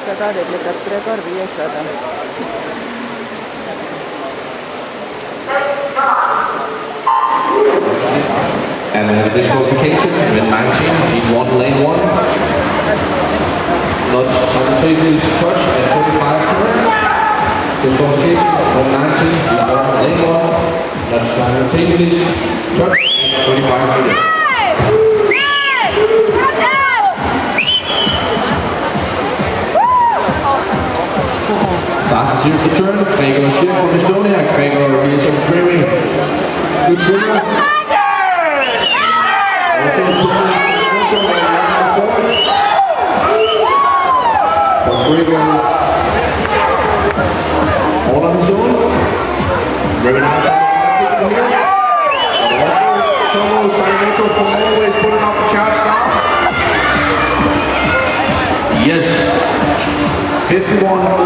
500 replicat Gregor 500. And we have a disqualification with 19 in one lane 1. Not simultaneous touch at 45 turn. Disqualification with 19 in one lane 1. Not simultaneous touch at 25 turn. Fastest here for the turn, Gregor Schiff from Estonia. Gregor, he is a very good swimmer. Gregor, all on his own. Very nice. Tomo Sainato from Norway is putting up the charts now. Yes, 51.